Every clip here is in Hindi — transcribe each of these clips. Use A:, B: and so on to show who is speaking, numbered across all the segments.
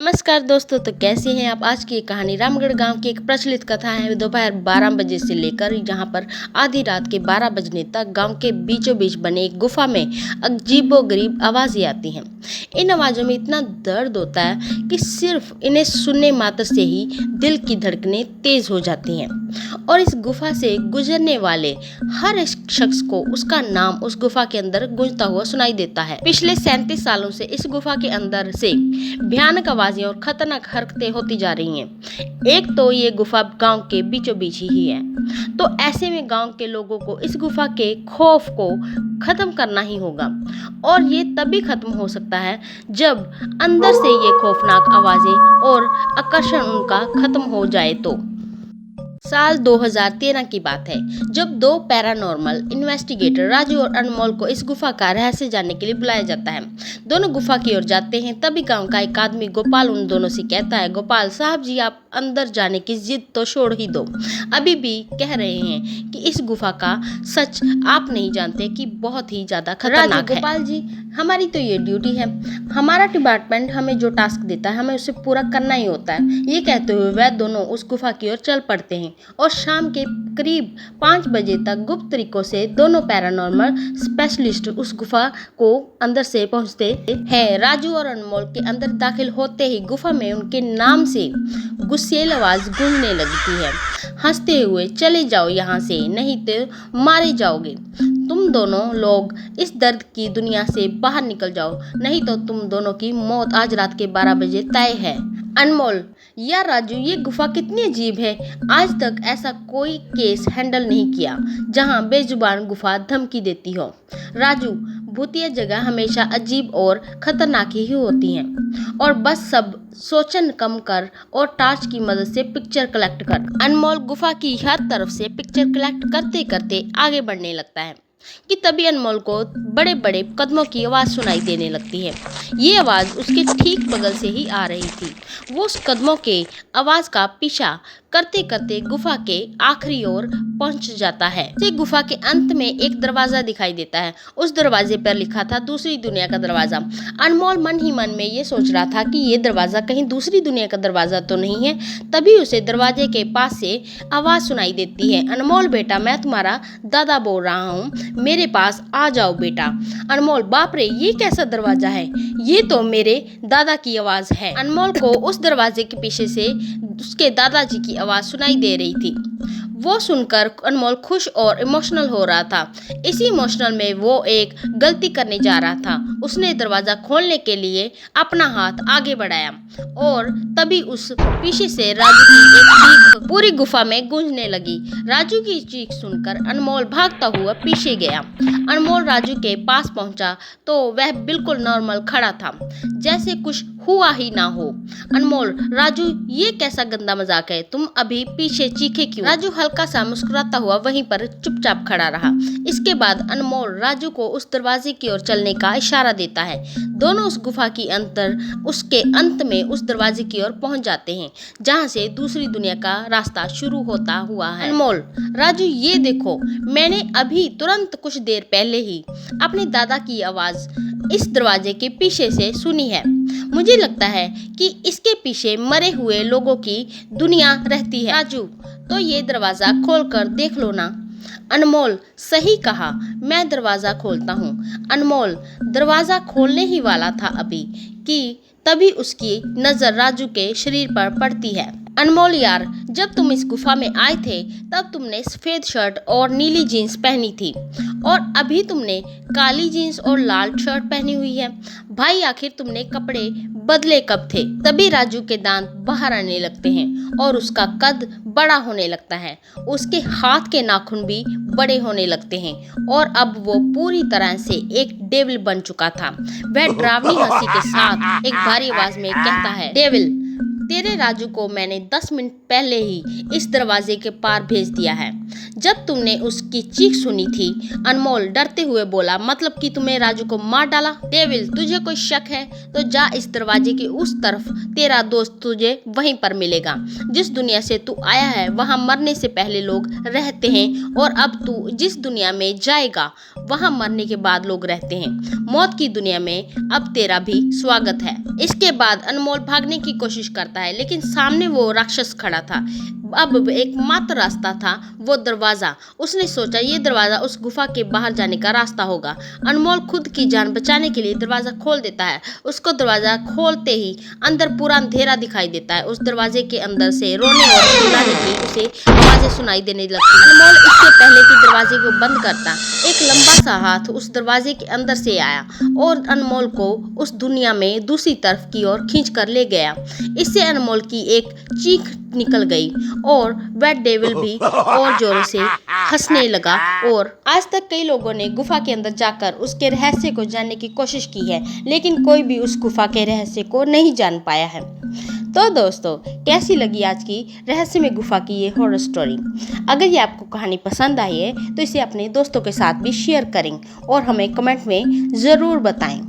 A: नमस्कार दोस्तों, तो कैसे हैं आप। आज की कहानी रामगढ़ गांव की एक प्रचलित कथा है। दोपहर 12 बजे से लेकर यहाँ पर आधी रात के 12 बजने तक गांव के बीचों बीच बने एक गुफा में अजीबोगरीब आवाज़ें आती हैं। इन आवाज़ों में इतना दर्द होता है कि सिर्फ इन्हें सुनने मात्र से ही दिल की धड़कनें तेज हो जाती हैं। और इस गुफा से गुजरने वाले हर एक शख्स को उसका नाम उस गुफा के अंदर गूंजता हुआ सुनाई देता है। पिछले 37 सालों से इस गुफा के अंदर से भयानक आवाजें और खतरनाक हरकतें होती जा रही हैं। एक तो ये गुफा गांव के बीचों बीच ही है, तो ऐसे में गांव के लोगों को इस गुफा के खौफ को खत्म करना ही होगा। और ये तभी खत्म हो सकता है जब अंदर से ये खौफनाक आवाजें और आकर्षण उनका खत्म हो जाए। तो साल 2013 की बात है, जब दो पैरानॉर्मल इन्वेस्टिगेटर राजू और अनमोल को इस गुफा का रहस्य जानने के लिए बुलाया जाता है। दोनों गुफा की ओर जाते हैं। तभी गांव का एक आदमी गोपाल उन दोनों से कहता है, गोपाल साहब जी, आप अंदर जाने की जिद तो छोड़ ही दो। अभी भी कह रहे हैं कि इस गुफा का सच आप नहीं जानते कि बहुत ही ज्यादा खतरनाक है। गोपाल जी, हमारी तो ये ड्यूटी है, हमारा डिपार्टमेंट हमें जो टास्क देता है हमें उसे पूरा करना ही होता है। ये कहते हुए वह दोनों उस गुफा की ओर चल पड़ते हैं और शाम के करीब 5 बजे तक गुप्त तरीकों से दोनों पैरानॉर्मल स्पेशलिस्ट उस गुफा को अंदर से पहुंचते हैं। राजू और अनमोल के अंदर दाखिल होते ही गुफा में उनके नाम से गुस्सेल आवाज गूंजने लगती है, हंसते हुए, चले जाओ यहाँ से नहीं तो मारे जाओगे। तुम दोनों लोग इस दर्द की दुनिया से बाहर निकल जाओ, नहीं तो तुम दोनों की मौत आज रात के 12 बजे तय है। अनमोल, या राजू, ये गुफा कितनी अजीब है। आज तक ऐसा कोई केस हैंडल नहीं किया जहां बेजुबान गुफा धमकी देती हो। राजू, भूतिया जगह हमेशा अजीब और खतरनाक ही होती हैं। और बस सब सोचन कम कर और टार्च की मदद से पिक्चर कलेक्ट कर। अनमोल गुफा की हर तरफ से पिक्चर कलेक्ट करते करते आगे बढ़ने लगता है कि तभी अनमोल को बड़े बड़े कदमों की आवाज़ सुनाई देने लगती है। ये आवाज़ उसके ठीक बगल से ही आ रही थी। वो उस कदमों के आवाज़ का पीछा करते करते गुफा के आखिरी ओर पहुंच जाता है। से गुफा के अंत में एक दरवाजा दिखाई देता है। उस दरवाजे पर लिखा था दूसरी दुनिया का दरवाजा। अनमोल मन ही मन में ये सोच रहा था कि ये दरवाजा कहीं दूसरी दुनिया का दरवाजा तो नहीं है। तभी उसे दरवाजे के पास से आवाज़ सुनाई देती है, अनमोल बेटा, मैं तुम्हारा दादा बोल रहा हूँ, मेरे पास आ जाओ बेटा। अनमोल, बाप रे, ये कैसा दरवाजा है, ये तो मेरे दादा की आवाज़ है। अनमोल को उस दरवाजे के पीछे से उसके दादाजी की आवाज़ सुनाई दे रही थी। वो सुनकर अनमोल खुश और इमोशनल हो रहा था। इसी इमोशनल में वो एक गलती करने जा रहा था। उसने दरवाज़ा खोलने के लिए अपना हाथ आगे बढ़ाया और तभी उस पीछे से राजू की एक चीख पूरी गुफा में गूंजने लगी। राजू की चीख सुनकर अनमोल भागता हुआ पीछे गया। अनमोल राजू के पास पहुंचा तो वह बिल्कुल नॉर्मल खड़ा था, जैसे कुछ हुआ ही ना हो। अनमोल, राजू, ये कैसा गंदा मजाक है, तुम अभी पीछे चीखे क्यों? राजू हल्का सा मुस्कुराता हुआ वहीं पर चुपचाप खड़ा रहा। इसके बाद अनमोल राजू को उस दरवाजे की ओर चलने का इशारा देता है। दोनों उस गुफा की उसके अंत में उस दरवाजे की ओर पहुंच जाते हैं जहां से दूसरी दुनिया का रास्ता शुरू होता हुआ है। अनमोल, राजू, ये देखो, मैंने अभी तुरंत कुछ देर पहले ही अपने दादा की आवाज इस दरवाजे के पीछे से सुनी है। मुझे लगता है कि इसके पीछे मरे हुए लोगों की दुनिया रहती है। राजू, तो ये दरवाजा खोलकर देख लो ना। अनमोल, सही कहा, मैं दरवाजा खोलता हूँ। अनमोल दरवाजा खोलने ही वाला था अभी कि तभी उसकी नजर राजू के शरीर पर पड़ती है। अनमोल यार, जब तुम इस गुफा में आए थे तब तुमने सफ़ेद शर्ट और नीली जीन्स पहनी थी और अभी तुमने काली जीन्स और लाल शर्ट पहनी हुई है। भाई, आखिर तुमने कपड़े बदले कब थे? तभी राजू के दांत बाहर आने लगते हैं और उसका कद बड़ा होने लगता है। उसके हाथ के नाखून भी बड़े होने लगते हैं और अब वो पूरी तरह से एक डेविल बन चुका था। वह डरावनी हंसी के साथ एक भारी आवाज में कहता है, डेविल, तेरे राजू को मैंने 10 मिनट पहले ही इस दरवाजे के पार भेज दिया है। जब तुमने उसकी चीख सुनी थी, अनमोल डरते हुए बोला, मतलब कि तुमने राजू को मार डाला? डेविल, तुझे कोई शक है तो जा इस दरवाजे के उस तरफ, तेरा दोस्त तुझे वहीं पर मिलेगा। जिस दुनिया से तू आया है वहां मरने से पहले लोग रहते हैं, और अब तू जिस दुनिया में जाएगा वहां मरने के बाद लोग रहते हैं। मौत की दुनिया में अब तेरा भी स्वागत है। इसके बाद अनमोल भागने की कोशिश करता है, लेकिन सामने वो राक्षस खड़ा था। अब एकमात्र रास्ता था वो दरवाजा। उसने सोचा ये दरवाजा उस गुफा के बाहर जाने का रास्ता होगा। अनमोल खुद की जान बचाने के लिए दरवाजा खोल देता है। उसको दरवाजा खोलते ही अंदर पूरा अंधेरा दिखाई देता है। उस दरवाजे के अंदर से रोने और चिल्लाने की उसे आवाजें सुनाई देने लगती। अनमोल इससे पहले कि दरवाजे को बंद करता, एक लंबा सा हाथ उस दरवाजे के अंदर से आया और अनमोल को उस दुनिया में दूसरी तरफ की ओर खींच कर ले गया। इससे अनमोल की एक चीख निकल गई और वह डेविल भी और जोरों से हंसने लगा। और आज तक कई लोगों ने गुफा के अंदर जाकर उसके रहस्य को जानने की कोशिश की है, लेकिन कोई भी उस गुफा के रहस्य को नहीं जान पाया है। तो दोस्तों, कैसी लगी आज की रहस्यमय गुफा की ये हॉरर स्टोरी? अगर ये आपको कहानी पसंद आई है तो इसे अपने दोस्तों के साथ भी शेयर करें और हमें कमेंट में ज़रूर बताएं।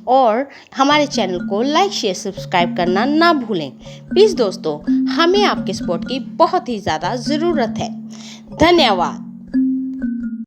A: और हमारे चैनल को लाइक, शेयर, सब्सक्राइब करना ना भूलें। प्लीज़ दोस्तों, हमें आपके सपोर्ट की बहुत ही ज़्यादा ज़रूरत है। धन्यवाद।